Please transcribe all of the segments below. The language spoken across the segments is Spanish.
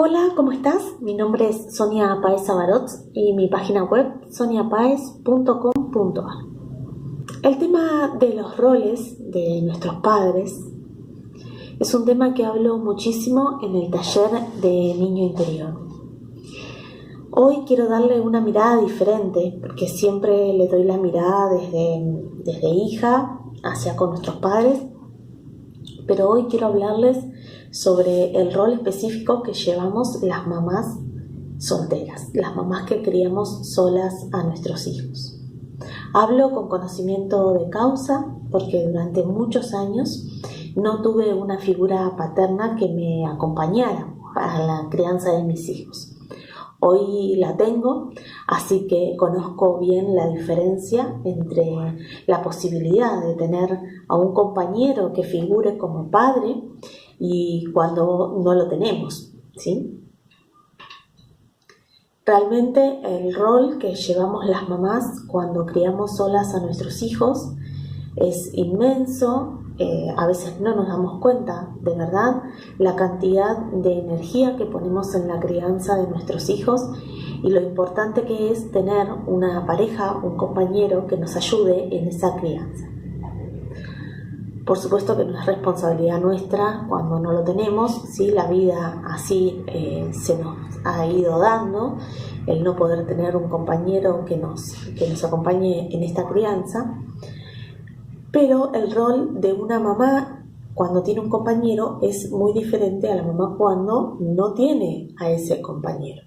Hola, ¿cómo estás? Mi nombre es Sonia Páez Abarots y mi página web soniapaez.com.ar. El tema de los roles de nuestros padres es un tema que hablo muchísimo en el taller de Niño Interior. Hoy quiero darle una mirada diferente, porque siempre le doy la mirada desde hija hacia con nuestros padres, pero hoy quiero hablarles sobre el rol específico que llevamos las mamás solteras, las mamás que criamos solas a nuestros hijos. Hablo con conocimiento de causa porque durante muchos años no tuve una figura paterna que me acompañara a la crianza de mis hijos. Hoy la tengo, así que conozco bien la diferencia entre la posibilidad de tener a un compañero que figure como padre y cuando no lo tenemos, ¿sí? Realmente el rol que llevamos las mamás cuando criamos solas a nuestros hijos es inmenso. A veces no nos damos cuenta, de verdad, la cantidad de energía que ponemos en la crianza de nuestros hijos y lo importante que es tener una pareja, un compañero que nos ayude en esa crianza. Por supuesto que no es responsabilidad nuestra cuando no lo tenemos, ¿sí? La vida así se nos ha ido dando, el no poder tener un compañero que nos acompañe en esta crianza. Pero el rol de una mamá cuando tiene un compañero es muy diferente a la mamá cuando no tiene a ese compañero.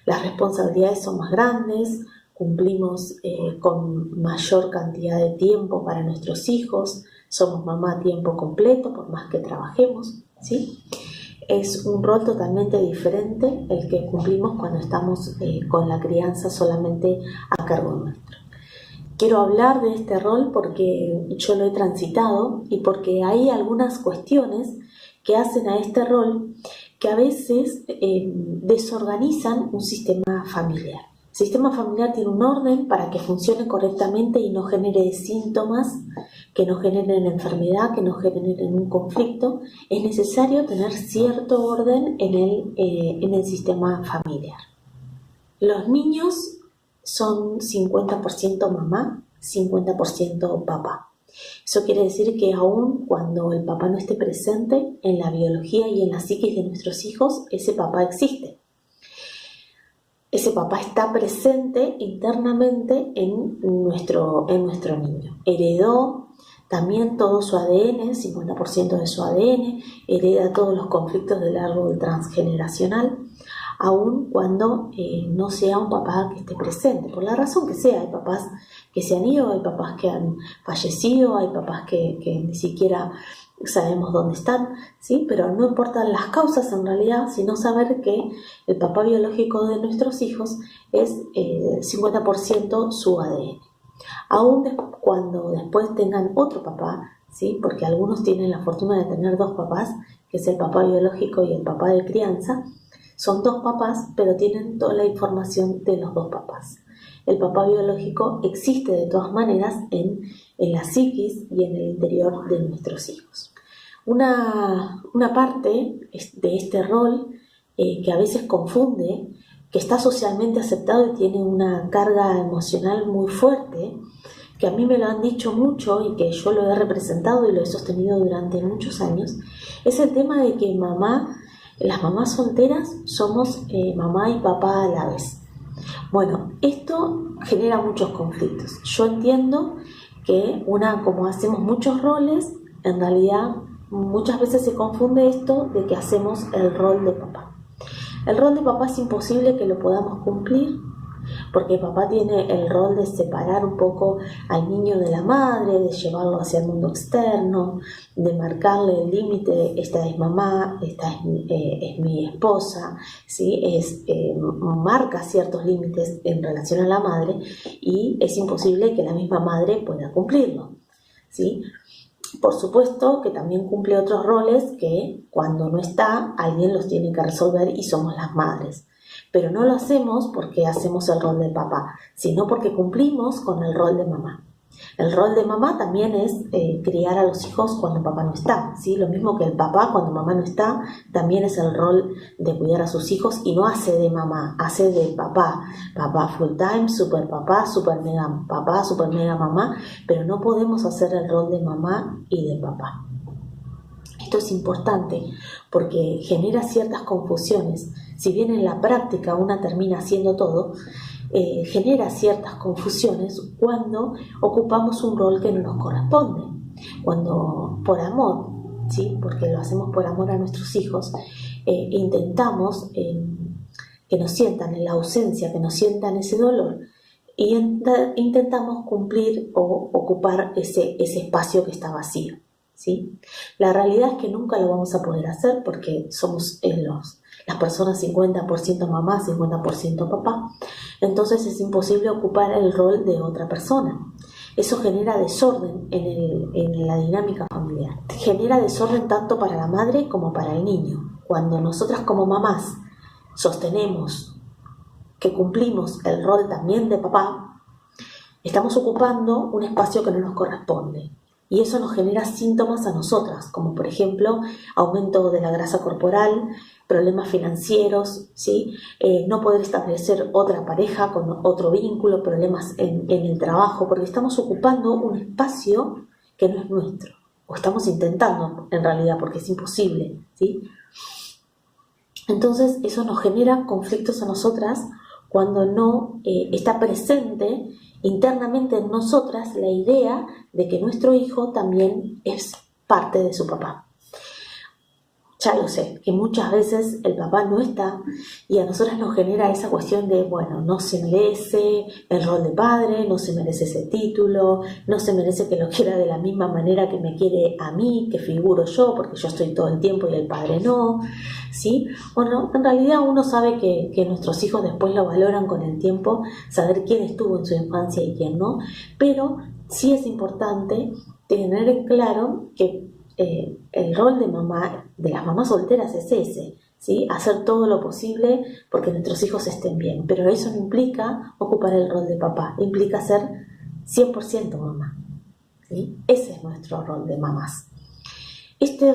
Las responsabilidades son más grandes, cumplimos con mayor cantidad de tiempo para nuestros hijos, somos mamá a tiempo completo por más que trabajemos, ¿sí? Es un rol totalmente diferente el que cumplimos cuando estamos con la crianza solamente a cargo nuestro. Quiero hablar de este rol porque yo lo he transitado y porque hay algunas cuestiones que hacen a este rol que a veces desorganizan un sistema familiar. El sistema familiar tiene un orden para que funcione correctamente y no genere síntomas, que no generen enfermedad, que no generen un conflicto. Es necesario tener cierto orden en el sistema familiar. Los niños son 50% mamá, 50% papá. Eso quiere decir que aun cuando el papá no esté presente en la biología y en la psiquis de nuestros hijos, ese papá existe. Ese papá está presente internamente en nuestro niño. Heredó también todo su ADN, 50% de su ADN, hereda todos los conflictos del árbol transgeneracional, aun cuando no sea un papá que esté presente, por la razón que sea. Hay papás que se han ido, hay papás que han fallecido, hay papás que ni siquiera sabemos dónde están, ¿sí? Pero no importan las causas en realidad, sino saber que el papá biológico de nuestros hijos es 50% su ADN. Aún cuando después tengan otro papá, ¿sí? Porque algunos tienen la fortuna de tener dos papás, que es el papá biológico y el papá de crianza. Son dos papás, pero tienen toda la información de los dos papás. El papá biológico existe de todas maneras en la psiquis y en el interior de nuestros hijos. Una parte de este rol que a veces confunde, que está socialmente aceptado y tiene una carga emocional muy fuerte, que a mí me lo han dicho mucho y que yo lo he representado y lo he sostenido durante muchos años, es el tema de que las mamás solteras somos mamá y papá a la vez. Bueno, esto genera muchos conflictos. Yo entiendo que como hacemos muchos roles, en realidad muchas veces se confunde esto de que hacemos el rol de papá. El rol de papá es imposible que lo podamos cumplir porque papá tiene el rol de separar un poco al niño de la madre, de llevarlo hacia el mundo externo, de marcarle el límite: esta es mamá, esta es mi esposa, ¿sí? Marca ciertos límites en relación a la madre y es imposible que la misma madre pueda cumplirlo, ¿sí? Por supuesto que también cumple otros roles que cuando no está, alguien los tiene que resolver y somos las madres. Pero no lo hacemos porque hacemos el rol de papá, sino porque cumplimos con el rol de mamá. El rol de mamá también es criar a los hijos cuando papá no está, ¿sí? Lo mismo que el papá cuando mamá no está, también es el rol de cuidar a sus hijos y no hace de mamá, hace de papá. Papá full time, super papá, super mega mamá, pero no podemos hacer el rol de mamá y de papá. Esto es importante porque genera ciertas confusiones. Si bien en la práctica una termina haciendo todo, genera ciertas confusiones cuando ocupamos un rol que no nos corresponde. Cuando por amor, ¿sí? Porque lo hacemos por amor a nuestros hijos, intentamos que nos sientan en la ausencia, que nos sientan ese dolor, y intentamos cumplir o ocupar ese espacio que está vacío, ¿sí? La realidad es que nunca lo vamos a poder hacer porque somos las personas 50% mamá, 50% papá. Entonces es imposible ocupar el rol de otra persona. Eso genera desorden en la dinámica familiar. Genera desorden tanto para la madre como para el niño. Cuando nosotras como mamás sostenemos que cumplimos el rol también de papá, estamos ocupando un espacio que no nos corresponde. Y eso nos genera síntomas a nosotras, como por ejemplo aumento de la grasa corporal, problemas financieros, ¿sí? No poder establecer otra pareja con otro vínculo, problemas en el trabajo, porque estamos ocupando un espacio que no es nuestro, o estamos intentando en realidad, porque es imposible, ¿sí? Entonces eso nos genera conflictos a nosotras cuando no está presente internamente en nosotras la idea de que nuestro hijo también es parte de su papá. Ya lo sé, que muchas veces el papá no está y a nosotras nos genera esa cuestión de, bueno, no se merece el rol de padre, no se merece ese título, no se merece que lo quiera de la misma manera que me quiere a mí, que figuro yo, porque yo estoy todo el tiempo y el padre no, ¿sí? Bueno, en realidad uno sabe que nuestros hijos después lo valoran con el tiempo, saber quién estuvo en su infancia y quién no, pero sí es importante tener en claro que el rol de mamá, de las mamás solteras es ese, ¿sí? Hacer todo lo posible porque nuestros hijos estén bien, pero eso no implica ocupar el rol de papá, implica ser 100% mamá, ¿sí? Ese es nuestro rol de mamás.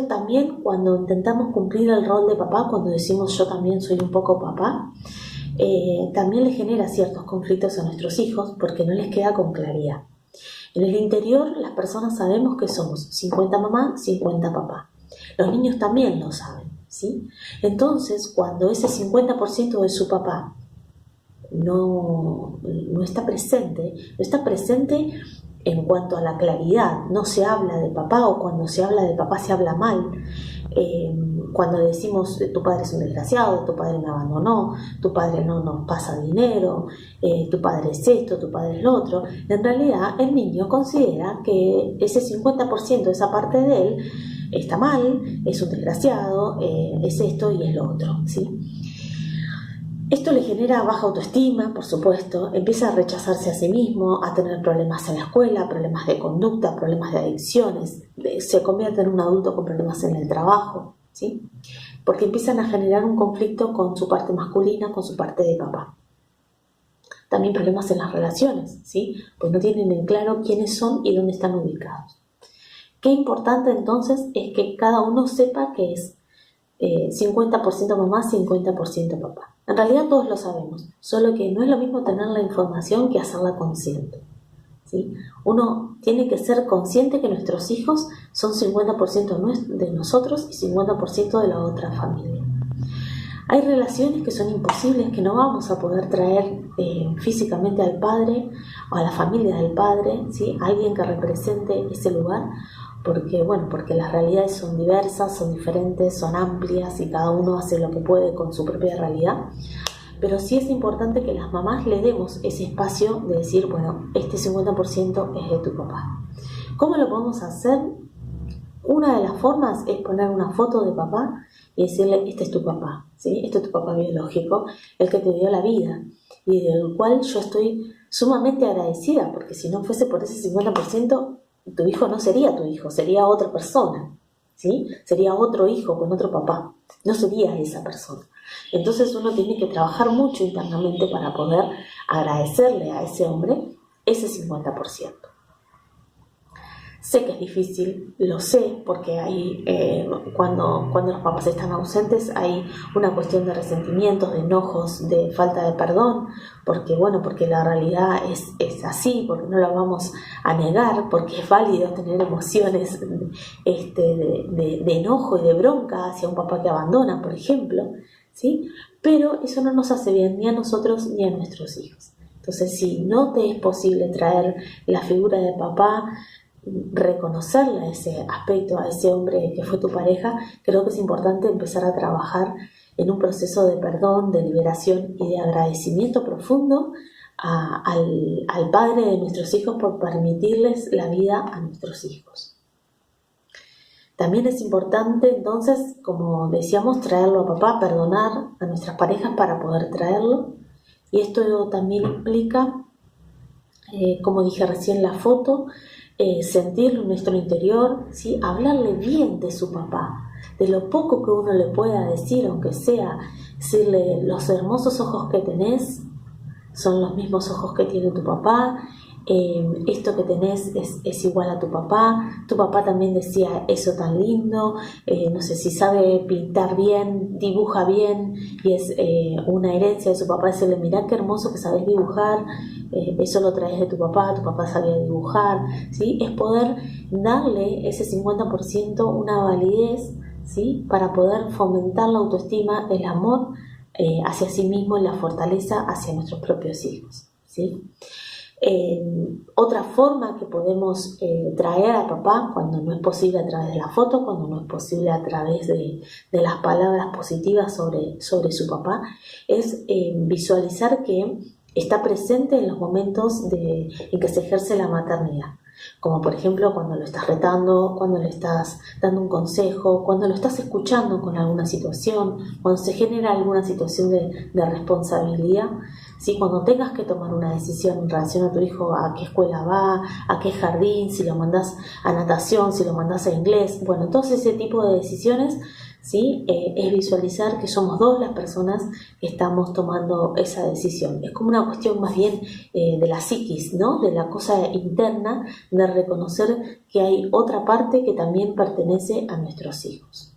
También cuando intentamos cumplir el rol de papá, cuando decimos yo también soy un poco papá, también le genera ciertos conflictos a nuestros hijos porque no les queda con claridad. En el interior las personas sabemos que somos 50 mamá, 50 papá. Los niños también lo saben, ¿sí? Entonces, cuando ese 50% de su papá no está presente, en cuanto a la claridad, no se habla de papá, o cuando se habla de papá se habla mal. Cuando decimos tu padre es un desgraciado, tu padre me abandonó, tu padre no nos pasa dinero, tu padre es esto, tu padre es lo otro, en realidad el niño considera que ese 50% de esa parte de él está mal, es un desgraciado, es esto y es lo otro, ¿sí? Esto le genera baja autoestima, por supuesto, empieza a rechazarse a sí mismo, a tener problemas en la escuela, problemas de conducta, problemas de adicciones, se convierte en un adulto con problemas en el trabajo, ¿sí? Porque empiezan a generar un conflicto con su parte masculina, con su parte de papá. También problemas en las relaciones, ¿sí? Pues no tienen en claro quiénes son y dónde están ubicados. Qué importante entonces es que cada uno sepa que es 50% mamá, 50% papá. En realidad todos lo sabemos, solo que no es lo mismo tener la información que hacerla consciente, ¿sí? Uno tiene que ser consciente que nuestros hijos son 50% de nosotros y 50% de la otra familia. Hay relaciones que son imposibles, que no vamos a poder traer físicamente al padre o a la familia del padre, ¿sí? Alguien que represente ese lugar, porque las realidades son diversas, son diferentes, son amplias y cada uno hace lo que puede con su propia realidad. Pero sí es importante que las mamás le demos ese espacio de decir, bueno, este 50% es de tu papá. ¿Cómo lo podemos hacer? Una de las formas es poner una foto de papá y decirle, este es tu papá, ¿sí? Este es tu papá biológico, el que te dio la vida y del cual yo estoy sumamente agradecida, porque si no fuese por ese 50%, tu hijo no sería tu hijo, sería otra persona, ¿sí? Sería otro hijo con otro papá, no sería esa persona. Entonces uno tiene que trabajar mucho internamente para poder agradecerle a ese hombre ese 50%. Sé que es difícil, lo sé, porque hay, cuando los papás están ausentes hay una cuestión de resentimientos, de enojos, de falta de perdón, porque la realidad es así, porque no la vamos a negar, porque es válido tener emociones de enojo y de bronca hacia un papá que abandona, por ejemplo, ¿sí? Pero eso no nos hace bien ni a nosotros ni a nuestros hijos. Entonces, si no te es posible traer la figura de papá, reconocerle a ese aspecto, a ese hombre que fue tu pareja, creo que es importante empezar a trabajar en un proceso de perdón, de liberación y de agradecimiento profundo al padre de nuestros hijos por permitirles la vida a nuestros hijos. También es importante, entonces, como decíamos, traerlo a papá, perdonar a nuestras parejas para poder traerlo. Y esto también implica, como dije recién, la foto, sentirlo en nuestro interior, ¿sí? Hablarle bien de su papá, de lo poco que uno le pueda decir, aunque sea decirle: los hermosos ojos que tenés son los mismos ojos que tiene tu papá, esto que tenés es igual a tu papá también decía eso tan lindo, no sé, si sabe pintar bien, dibuja bien, y es una herencia de su papá, decirle: mirá qué hermoso que sabés dibujar, eso lo traes de tu papá sabía dibujar, ¿sí? Es poder darle ese 50% una validez, ¿sí? Para poder fomentar la autoestima, el amor hacia sí mismo y la fortaleza hacia nuestros propios hijos, ¿sí? Otra forma que podemos traer a papá, cuando no es posible a través de la foto, cuando no es posible a través de las palabras positivas sobre su papá, es visualizar que está presente en los momentos en que se ejerce la maternidad. Como por ejemplo cuando lo estás retando, cuando le estás dando un consejo, cuando lo estás escuchando con alguna situación, cuando se genera alguna situación de responsabilidad, ¿sí? Cuando tengas que tomar una decisión en relación a tu hijo, a qué escuela va, a qué jardín, si lo mandás a natación, si lo mandás a inglés, bueno, todo ese tipo de decisiones, ¿sí? Es visualizar que somos dos las personas que estamos tomando esa decisión. Es como una cuestión más bien de la psiquis, ¿no? De la cosa interna, de reconocer que hay otra parte que también pertenece a nuestros hijos.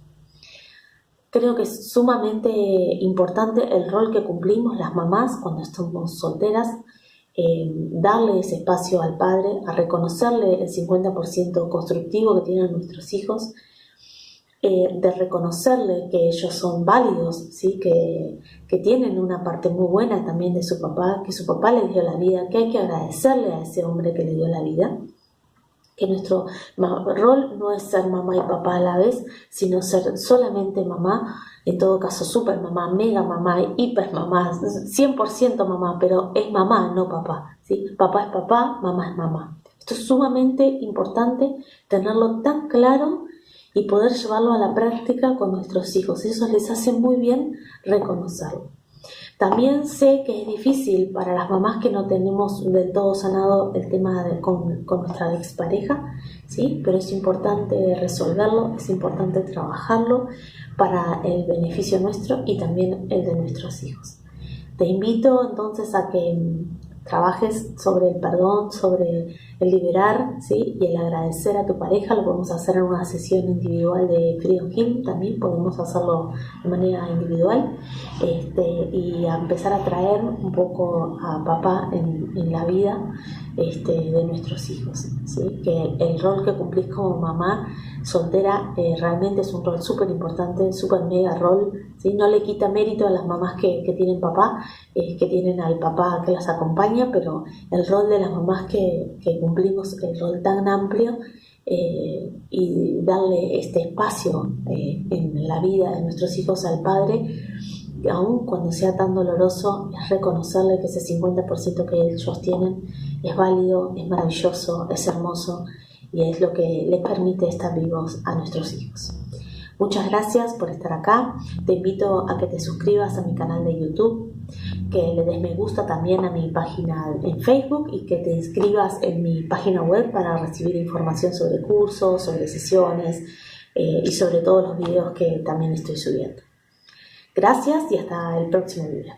Creo que es sumamente importante el rol que cumplimos las mamás cuando estamos solteras, darle ese espacio al padre, a reconocerle el 50% constructivo que tienen nuestros hijos, de reconocerle que ellos son válidos, ¿sí? que tienen una parte muy buena también de su papá, que su papá le dio la vida, que hay que agradecerle a ese hombre que le dio la vida, que nuestro rol no es ser mamá y papá a la vez, sino ser solamente mamá, en todo caso super mamá, mega mamá, hiper mamá, 100% mamá, pero es mamá, no papá, ¿sí? Papá es papá, mamá es mamá. Esto es sumamente importante tenerlo tan claro y poder llevarlo a la práctica con nuestros hijos. Eso les hace muy bien reconocerlo. También sé que es difícil para las mamás que no tenemos del todo sanado el tema con nuestra expareja, ¿sí? Pero es importante resolverlo, es importante trabajarlo para el beneficio nuestro y también el de nuestros hijos. Te invito entonces a que trabajes sobre el perdón, sobre el liberar, ¿sí? Y el agradecer a tu pareja. Lo podemos hacer en una sesión individual de Freedom Healing, también podemos hacerlo de manera individual, y a empezar a traer un poco a papá en la vida de nuestros hijos, ¿sí? Que el rol que cumplís como mamá soltera realmente es un rol súper importante, súper mega rol, ¿sí? No le quita mérito a las mamás que tienen papá, que tienen al papá que las acompaña, pero el rol de las mamás que cumplimos el rol tan amplio, y darle este espacio en la vida de nuestros hijos al padre, aun cuando sea tan doloroso, es reconocerle que ese 50% que ellos tienen es válido, es maravilloso, es hermoso y es lo que les permite estar vivos a nuestros hijos. Muchas gracias por estar acá. Te invito a que te suscribas a mi canal de YouTube, que le des me gusta también a mi página en Facebook y que te inscribas en mi página web para recibir información sobre cursos, sobre sesiones y sobre todos los videos que también estoy subiendo. Gracias y hasta el próximo video.